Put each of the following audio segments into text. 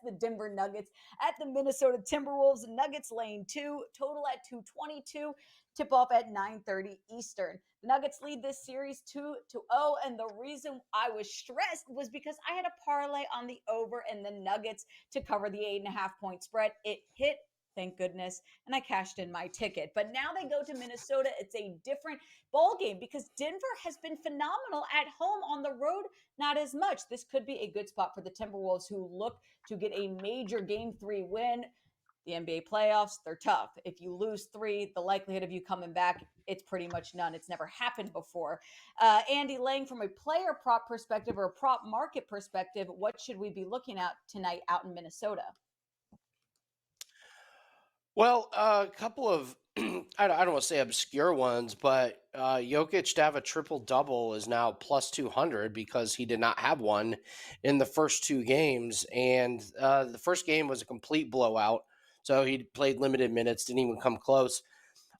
the Denver Nuggets at the Minnesota Timberwolves. Nuggets laying 2, total at 222. Tip off at 9:30 Eastern. The Nuggets lead this series 2-0, and the reason I was stressed was because I had a parlay on the over and the Nuggets to cover the 8.5-point spread. It hit, thank goodness, and I cashed in my ticket. But now they go to Minnesota. It's a different ball game because Denver has been phenomenal at home. On the road, not as much. This could be a good spot for the Timberwolves, who look to get a major Game 3 win. The NBA playoffs, they're tough. If you lose 3, the likelihood of you coming back, it's pretty much none. It's never happened before. Andy Lang, from a player prop perspective or a prop market perspective, what should we be looking at tonight out in Minnesota? Well, a couple of, I don't want to say obscure ones, but Jokic to have a triple double is now plus 200 because he did not have one in the first 2 games. And the first game was a complete blowout. So he played limited minutes, didn't even come close.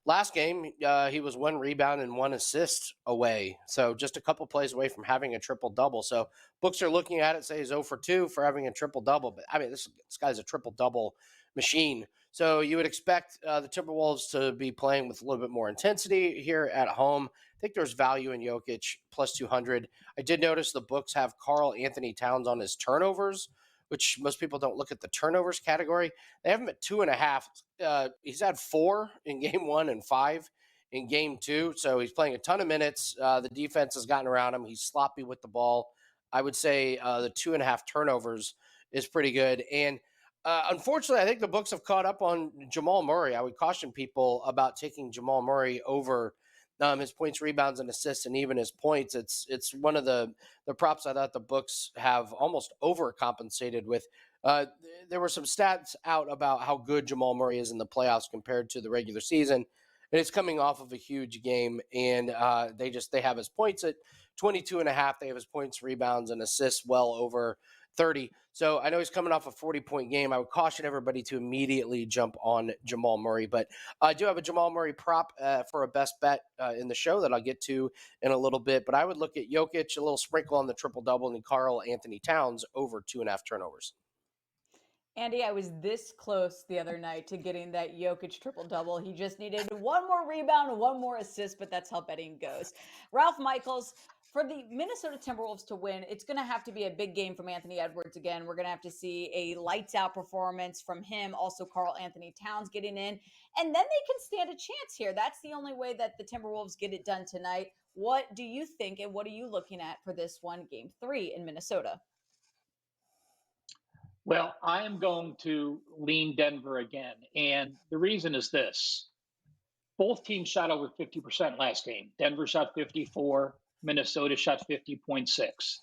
Last game, he was 1 rebound and 1 assist away. So just a couple plays away from having a triple double. So books are looking at it, say he's 0 for 2 for having a triple double. But I mean, this guy's a triple double machine. So you would expect the Timberwolves to be playing with a little bit more intensity here at home. I think there's value in Jokic plus 200. I did notice the books have Karl Anthony Towns on his turnovers, which most people don't look at the turnovers category. They have him at 2.5. He's had 4 in game 1 and 5 in game 2. So he's playing a ton of minutes. The defense has gotten around him. He's sloppy with the ball. I would say the 2.5 turnovers is pretty good. And unfortunately, I think the books have caught up on Jamal Murray. I would caution people about taking Jamal Murray over his points, rebounds, and assists, and even his points. It's one of the props I thought the books have almost overcompensated with. There were some stats out about how good Jamal Murray is in the playoffs compared to the regular season. And it's coming off of a huge game, and they have his points at 22.5. They have his points, rebounds, and assists well over 30. So I know he's coming off a 40-point game. I would caution everybody to immediately jump on Jamal Murray. But I do have a Jamal Murray prop for a best bet in the show that I'll get to in a little bit. But I would look at Jokic, a little sprinkle on the triple-double, and Karl Anthony Towns over 2.5 turnovers. Andy, I was this close the other night to getting that Jokic triple-double. He just needed 1 more rebound and 1 more assist, but that's how betting goes. Ralph Michaels, for the Minnesota Timberwolves to win, it's going to have to be a big game from Anthony Edwards again. We're going to have to see a lights-out performance from him, also Karl Anthony Towns getting in, and then they can stand a chance here. That's the only way that the Timberwolves get it done tonight. What do you think, and what are you looking at for this one, Game 3 in Minnesota? Well, I am going to lean Denver again. And the reason is this: both teams shot over 50% last game. Denver shot 54, Minnesota shot 50.6.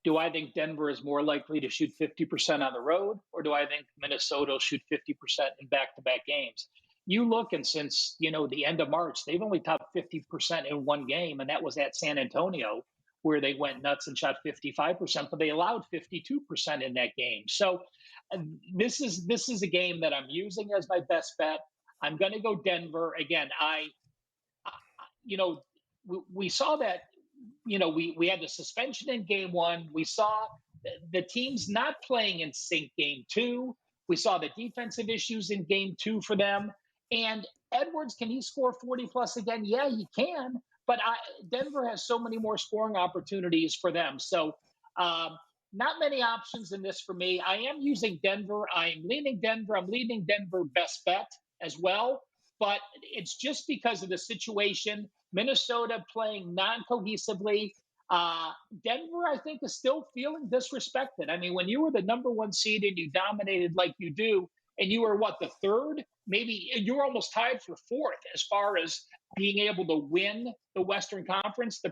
Do I think Denver is more likely to shoot 50% on the road, or do I think Minnesota will shoot 50% in back-to-back games? You look, and since the end of March, they've only topped 50% in one game, and that was at San Antonio, where they went nuts and shot 55%, but they allowed 52% in that game. So this is a game that I'm using as my best bet. I'm going to go Denver again. We saw that. We had the suspension in game 1. We saw the teams not playing in sync game 2. We saw the defensive issues in game 2 for them. And Edwards, can he score 40 plus again? Yeah, he can. But Denver has so many more scoring opportunities for them. So not many options in this for me. I am using Denver. I'm leaning Denver. I'm leaning Denver best bet as well. But it's just because of the situation. Minnesota playing non-cohesively. Denver, I think, is still feeling disrespected. I mean, when you were the number 1 seed and you dominated like you do, and you were the 3rd, maybe you were almost tied for 4th as far as being able to win the Western Conference, the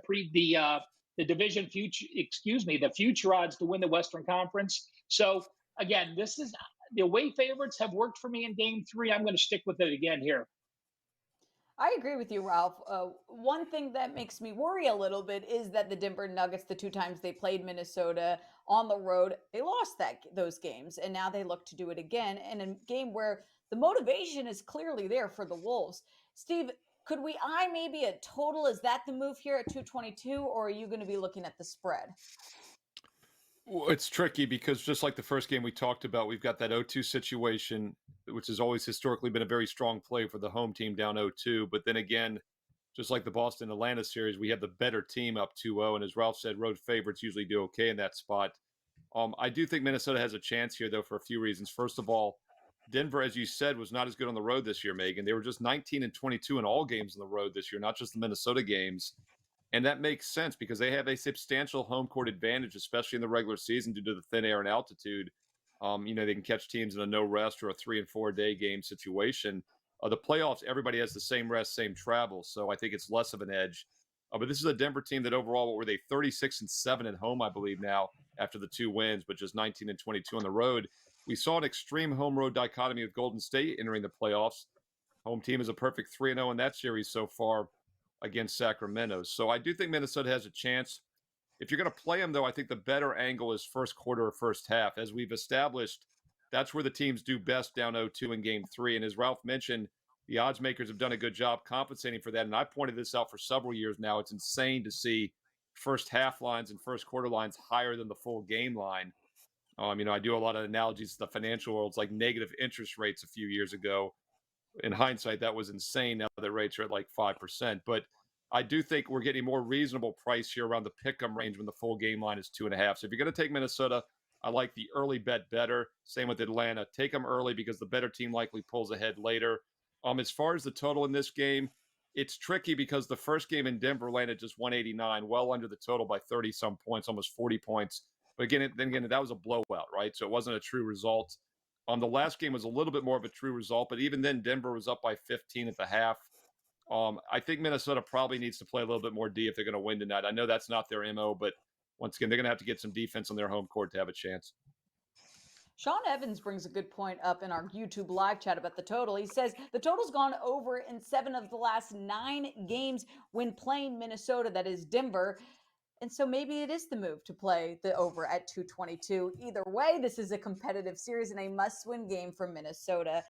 division future, the future odds to win the Western Conference. So again, this is the away favorites have worked for me in game 3. I'm going to stick with it again here. I agree with you, Ralph. One thing that makes me worry a little bit is that the Denver Nuggets, the 2 times they played Minnesota on the road, they lost those games, and now they look to do it again in a game where the motivation is clearly there for the Wolves. Steve, could we eye maybe a total? Is that the move here at 222, or are you going to be looking at the spread? Well, it's tricky because just like the first game we talked about, we've got that 0-2 situation, which has always historically been a very strong play for the home team down 0-2. But then again, just like the Boston Atlanta series, we have the better team up 2-0. And as Ralph said, road favorites usually do okay in that spot. I do think Minnesota has a chance here, though, for a few reasons. First of all, Denver, as you said, was not as good on the road this year, Megan. They were just 19-22 in all games on the road this year, not just the Minnesota games. And that makes sense because they have a substantial home court advantage, especially in the regular season due to the thin air and altitude. They can catch teams in a no rest or a 3 and 4 day game situation. The playoffs, everybody has the same rest, same travel. So I think it's less of an edge. But this is a Denver team that overall, what were they, 36-7 at home, I believe, now after the 2 wins, but just 19-22 on the road. We saw an extreme home road dichotomy with Golden State entering the playoffs. Home team is a perfect 3-0 in that series so far against Sacramento. So I do think Minnesota has a chance. If you're going to play them, though, I think the better angle is first quarter or first half. As we've established, that's where the teams do best down 0-2 in game 3. And as Ralph mentioned, the odds makers have done a good job compensating for that. And I pointed this out for several years now. It's insane to see first half lines and first quarter lines higher than the full game line. I do a lot of analogies to the financial world. It's like negative interest rates a few years ago. In hindsight, that was insane. Now the rates are at like 5%. But I do think we're getting more reasonable price here around the pick'em range when the full game line is 2.5. So if you're going to take Minnesota, I like the early bet better. Same with Atlanta. Take them early because the better team likely pulls ahead later. As far as the total in this game, it's tricky because the first game in Denver landed just 189, well under the total by 30 some points, almost 40 points. But again, that was a blowout, right? So it wasn't a true result. The last game was a little bit more of a true result, but even then, Denver was up by 15 at the half. I think Minnesota probably needs to play a little bit more D if they're going to win tonight. I know that's not their MO, but once again, they're going to have to get some defense on their home court to have a chance. Sean Evans brings a good point up in our YouTube live chat about the total. He says the total's gone over in 7 of the last 9 games when playing Minnesota, that is Denver. And so maybe it is the move to play the over at 222. Either way, this is a competitive series and a must-win game for Minnesota.